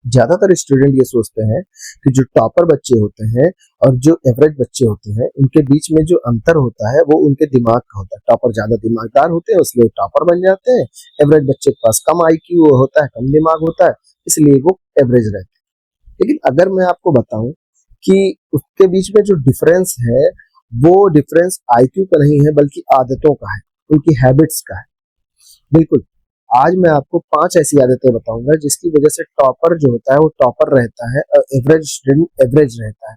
ज़्यादातर स्टूडेंट ये सोचते हैं कि जो टॉपर बच्चे होते हैं और जो एवरेज बच्चे होते हैं, उनके बीच में जो अंतर होता है, वो उनके दिमाग का होता है। टॉपर ज़्यादा दिमागदार होते हैं, इसलिए वो टॉपर बन जाते हैं। एवरेज बच्चे के पास कम आईक्यू होता है, कम दिमाग होता है, इसलिए वो एवरेज रहते हैं। लेकिन अगर मैं आपको बताऊं कि उसके बीच में जो डिफरेंस है, वो डिफरेंस आईक्यू का नहीं है, बल्कि आदतों का है, उनकी हैबिट्स का है। बिल्कुल। आज मैं आपको 5 ऐसी आदतें बताऊँगा जिसकी वज़ह से टॉपर जो होता है वो टॉपर रहता है और एवरेज स्टूडेंट एवरेज रहता है।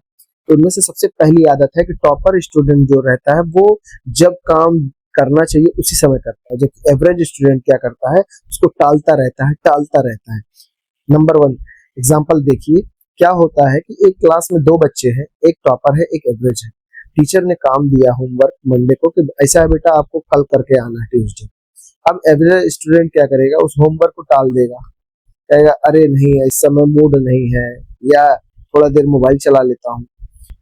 तो उनमें से सबसे पहली आदत है कि टॉपर स्टूडेंट जो रहता है वो जब काम करना चाहिए उसी समय करता है, जबकि एवरेज स्टूडेंट क्या करता है, उसको टालता रहता है। नंबर 1 एग्ज़ाम्पल देखिए, क्या होता है कि एक क्लास में 2 बच्चे हैं, एक टॉपर है, एक एवरेज है। टीचर ने काम दिया होमवर्क मंडे को कि ऐसा है बेटा आपको कल करके आना है ट्यूसडे। अब एवरेज स्टूडेंट क्या करेगा, उस होमवर्क को टाल देगा, कहेगा अरे नहीं इस समय मूड नहीं है, या थोड़ा देर मोबाइल चला लेता हूँ।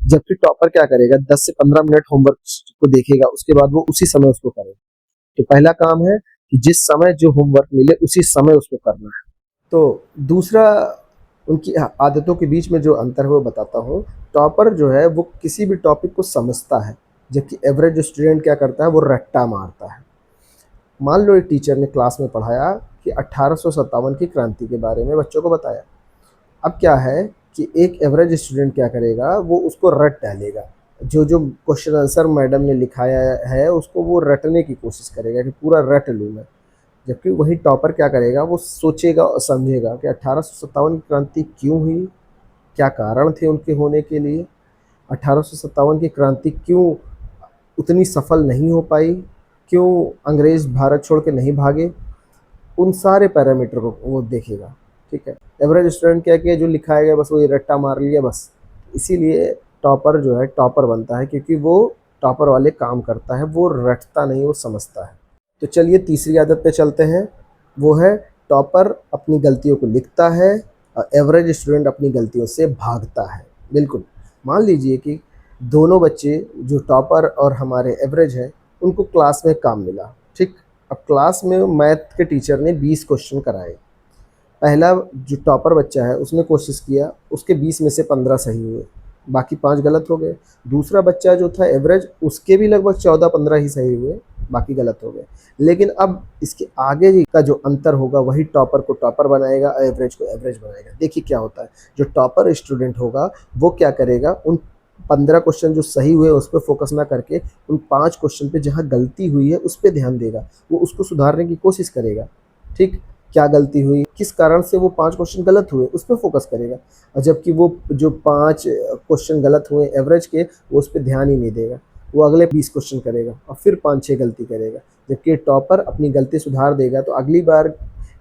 जबकि टॉपर क्या करेगा, 10 से 15 मिनट होमवर्क को देखेगा, उसके बाद वो उसी समय उसको करेगा। तो पहला काम है कि जिस समय जो होमवर्क मिले उसी समय उसको करना है। तो दूसरा, उनकी आदतों के बीच में जो अंतर है वो बताता हूँ। टॉपर जो है वो किसी भी टॉपिक को समझता है, जबकि एवरेज स्टूडेंट क्या करता है, वो रट्टा मारता है। मान लो एक टीचर ने क्लास में पढ़ाया कि 1857 की क्रांति के बारे में बच्चों को बताया। अब क्या है कि एक एवरेज स्टूडेंट क्या करेगा, वो उसको रट डालेगा। जो जो क्वेश्चन आंसर मैडम ने लिखाया है उसको वो रटने की कोशिश करेगा कि पूरा रट लूँ मैं। जबकि वही टॉपर क्या करेगा, वो सोचेगा और समझेगा कि 1857 की क्रांति क्यों हुई, क्या कारण थे उनके होने के लिए, 1857 की क्रांति क्यों उतनी सफल नहीं हो पाई, क्यों अंग्रेज भारत छोड़ के नहीं भागे, उन सारे पैरामीटर को वो देखेगा। ठीक है। एवरेज स्टूडेंट क्या किया, जो लिखाया गया बस वही रट्टा मार लिया बस। इसीलिए टॉपर जो है टॉपर बनता है, क्योंकि वो टॉपर वाले काम करता है, वो रटता नहीं, वो समझता है। तो चलिए तीसरी आदत पे चलते हैं। वो है टॉपर अपनी गलतियों को लिखता है और एवरेज स्टूडेंट अपनी गलतियों से भागता है। बिल्कुल। मान लीजिए कि दोनों बच्चे जो टॉपर और हमारे एवरेज हैं, उनको क्लास में काम मिला। ठीक। अब क्लास में मैथ के टीचर ने 20 क्वेश्चन कराए। पहला जो टॉपर बच्चा है उसने कोशिश किया, उसके 20 में से 15 सही हुए, बाकी 5 गलत हो गए। दूसरा बच्चा जो था एवरेज, उसके भी लगभग 14-15 ही सही हुए, बाकी गलत हो गए। लेकिन अब इसके आगे का जो अंतर होगा वही टॉपर को टॉपर बनाएगा और एवरेज को एवरेज बनाएगा। देखिए क्या होता है, जो टॉपर स्टूडेंट होगा वो क्या करेगा, उन 15 क्वेश्चन जो सही हुए उस पर फोकस ना करके उन 5 क्वेश्चन पे जहाँ गलती हुई है उस पर ध्यान देगा, वो उसको सुधारने की कोशिश करेगा। ठीक। क्या गलती हुई, किस कारण से वो 5 क्वेश्चन गलत हुए, उस पे फ़ोकस करेगा। और जबकि वो जो 5 क्वेश्चन गलत हुए एवरेज के, वो उस पे ध्यान ही नहीं देगा। वो अगले 20 क्वेश्चन करेगा और फिर 5-6 गलती करेगा। जबकि टॉपर अपनी गलती सुधार देगा तो अगली बार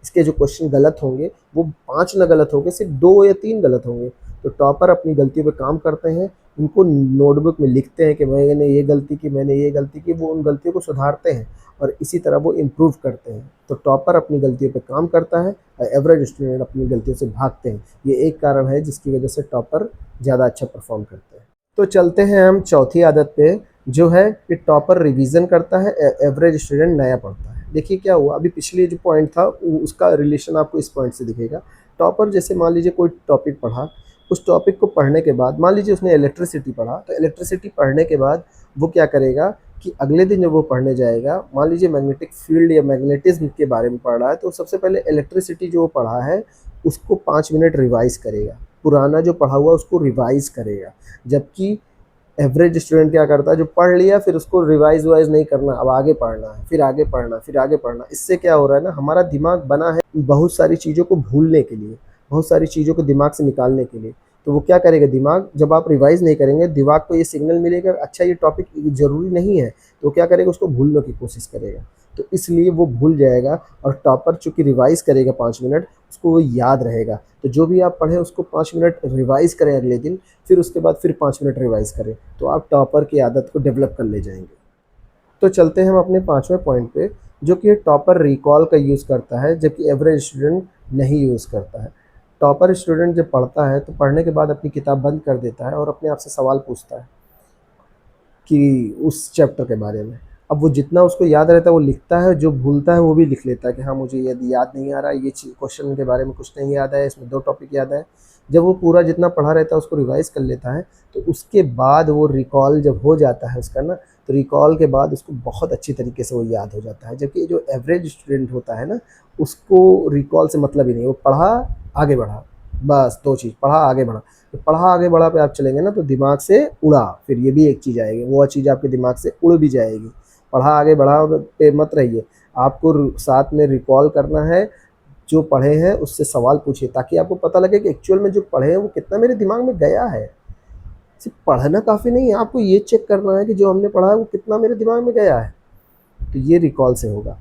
इसके जो क्वेश्चन गलत होंगे वो 5 ना गलत होंगे, सिर्फ 2 या 3 गलत होंगे। तो टॉपर अपनी गलतियों पे काम करते हैं, उनको नोटबुक में लिखते हैं कि मैंने ये गलती की, मैंने ये गलती की, वो उन गलतियों को सुधारते हैं और इसी तरह वो इम्प्रूव करते हैं। तो टॉपर अपनी गलतियों पे काम करता है और एवरेज स्टूडेंट अपनी गलतियों से भागते हैं। ये एक कारण है जिसकी वजह से टॉपर ज़्यादा अच्छा परफॉर्म करते हैं। तो चलते हैं हम चौथी आदत पे, जो है कि टॉपर रिवीजन करता है, एवरेज स्टूडेंट नया पढ़ता है। देखिए क्या हुआ, अभी पिछले जो पॉइंट था उसका रिलेशन आपको इस पॉइंट से दिखेगा। टॉपर जैसे मान लीजिए कोई टॉपिक पढ़ा, उस टॉपिक को पढ़ने के बाद मान लीजिए उसने इलेक्ट्रिसिटी पढ़ा, तो इलेक्ट्रिसिटी पढ़ने के बाद वो क्या करेगा कि अगले दिन जब वो पढ़ने जाएगा, मान लीजिए मैग्नेटिक फील्ड या मैग्नेटिज्म के बारे में पढ़ रहा है, तो सबसे पहले इलेक्ट्रिसिटी जो वो पढ़ा है उसको 5 मिनट रिवाइज करेगा, पुराना जो पढ़ा हुआ उसको रिवाइज करेगा। जबकि एवरेज स्टूडेंट क्या करता है, जो पढ़ लिया फिर उसको रिवाइज वाइज नहीं करना, अब आगे पढ़ना है, फिर आगे पढ़ना, फिर आगे पढ़ना। इससे क्या हो रहा है ना, हमारा दिमाग बना है बहुत सारी चीज़ों को भूलने के लिए, बहुत सारी चीज़ों को दिमाग से निकालने के लिए। तो वो क्या करेगा, दिमाग जब आप रिवाइज नहीं करेंगे, दिमाग को ये सिग्नल मिलेगा अच्छा ये टॉपिक ज़रूरी नहीं है, तो क्या करेगा, उसको भूलने की कोशिश करेगा। तो इसलिए वो भूल जाएगा। और टॉपर चूँकि रिवाइज करेगा 5 मिनट, उसको वो याद रहेगा। तो जो भी आप पढ़ें उसको 5 मिनट रिवाइज करें अगले दिन, फिर उसके बाद फिर 5 मिनट रिवाइज करें, तो आप टॉपर की आदत को डेवलप कर ले जाएंगे। तो चलते हैं हम अपने 5वें पॉइंट पे, जो कि टॉपर रिकॉल का यूज़ करता है जबकि एवरेज स्टूडेंट नहीं यूज़ करता है। टॉपर स्टूडेंट जब पढ़ता है तो पढ़ने के बाद अपनी किताब बंद कर देता है और अपने आप से सवाल पूछता है कि उस चैप्टर के बारे में। अब वो जितना उसको याद रहता है वो लिखता है, जो भूलता है वो भी लिख लेता है कि हाँ मुझे यदि याद नहीं आ रहा, ये क्वेश्चन के बारे में कुछ नहीं याद है, इसमें 2 टॉपिक याद है। जब वो पूरा जितना पढ़ा रहता है उसको रिवाइज़ कर लेता है, तो उसके बाद वो रिकॉल जब हो जाता है उसका ना, तो रिकॉल के बाद उसको बहुत अच्छी तरीके से वो याद हो जाता है। जबकि जो एवरेज स्टूडेंट होता है ना, उसको रिकॉल से मतलब ही नहीं, वो पढ़ा, आगे बढ़ा, बस 2 चीज़, पढ़ा, आगे बढ़ा। तो पढ़ा, आगे बढ़ा पे आप चलेंगे ना तो दिमाग से उड़ा, फिर ये भी एक चीज़ आएगी, वो चीज़ आपके दिमाग से उड़ भी जाएगी। पढ़ा, आगे बढ़ा पे मत रहिए, आपको साथ में रिकॉल करना है, जो पढ़े हैं उससे सवाल पूछिए ताकि आपको पता लगे कि एक्चुअल में जो पढ़े हैं वो कितना मेरे दिमाग में गया है। सिर्फ पढ़ना काफ़ी नहीं है, आपको ये चेक करना है कि जो हमने पढ़ा है वो कितना मेरे दिमाग में गया है, तो ये रिकॉल से होगा।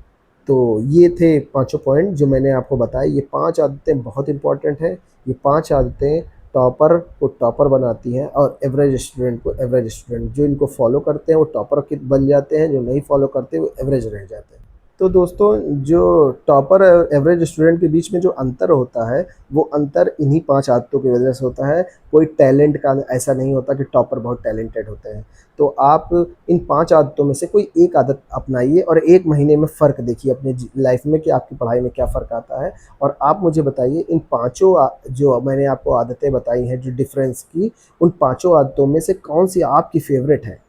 तो ये थे पाँचों पॉइंट जो मैंने आपको बताए। ये 5 आदतें बहुत इंपॉर्टेंट हैं। ये 5 आदतें टॉपर को टॉपर बनाती हैं और एवरेज स्टूडेंट को एवरेज स्टूडेंट। जो इनको फॉलो करते हैं वो टॉपर के बन जाते हैं, जो नहीं फॉलो करते वो एवरेज रह जाते हैं। तो दोस्तों, जो टॉपर और एवरेज स्टूडेंट के बीच में जो अंतर होता है, वो अंतर इन्हीं 5 आदतों की वजह से होता है। कोई टैलेंट का ऐसा नहीं होता कि टॉपर बहुत टैलेंटेड होते हैं। तो आप इन 5 आदतों में से कोई एक आदत अपनाइए और 1 महीने में फ़र्क देखिए अपनी लाइफ में कि आपकी पढ़ाई में क्या फ़र्क आता है। और आप मुझे बताइए इन पाँचों जो मैंने आपको आदतें बताई हैं जो डिफरेंस की, उन पाँचों आदतों में से कौन सी आपकी फ़ेवरेट है?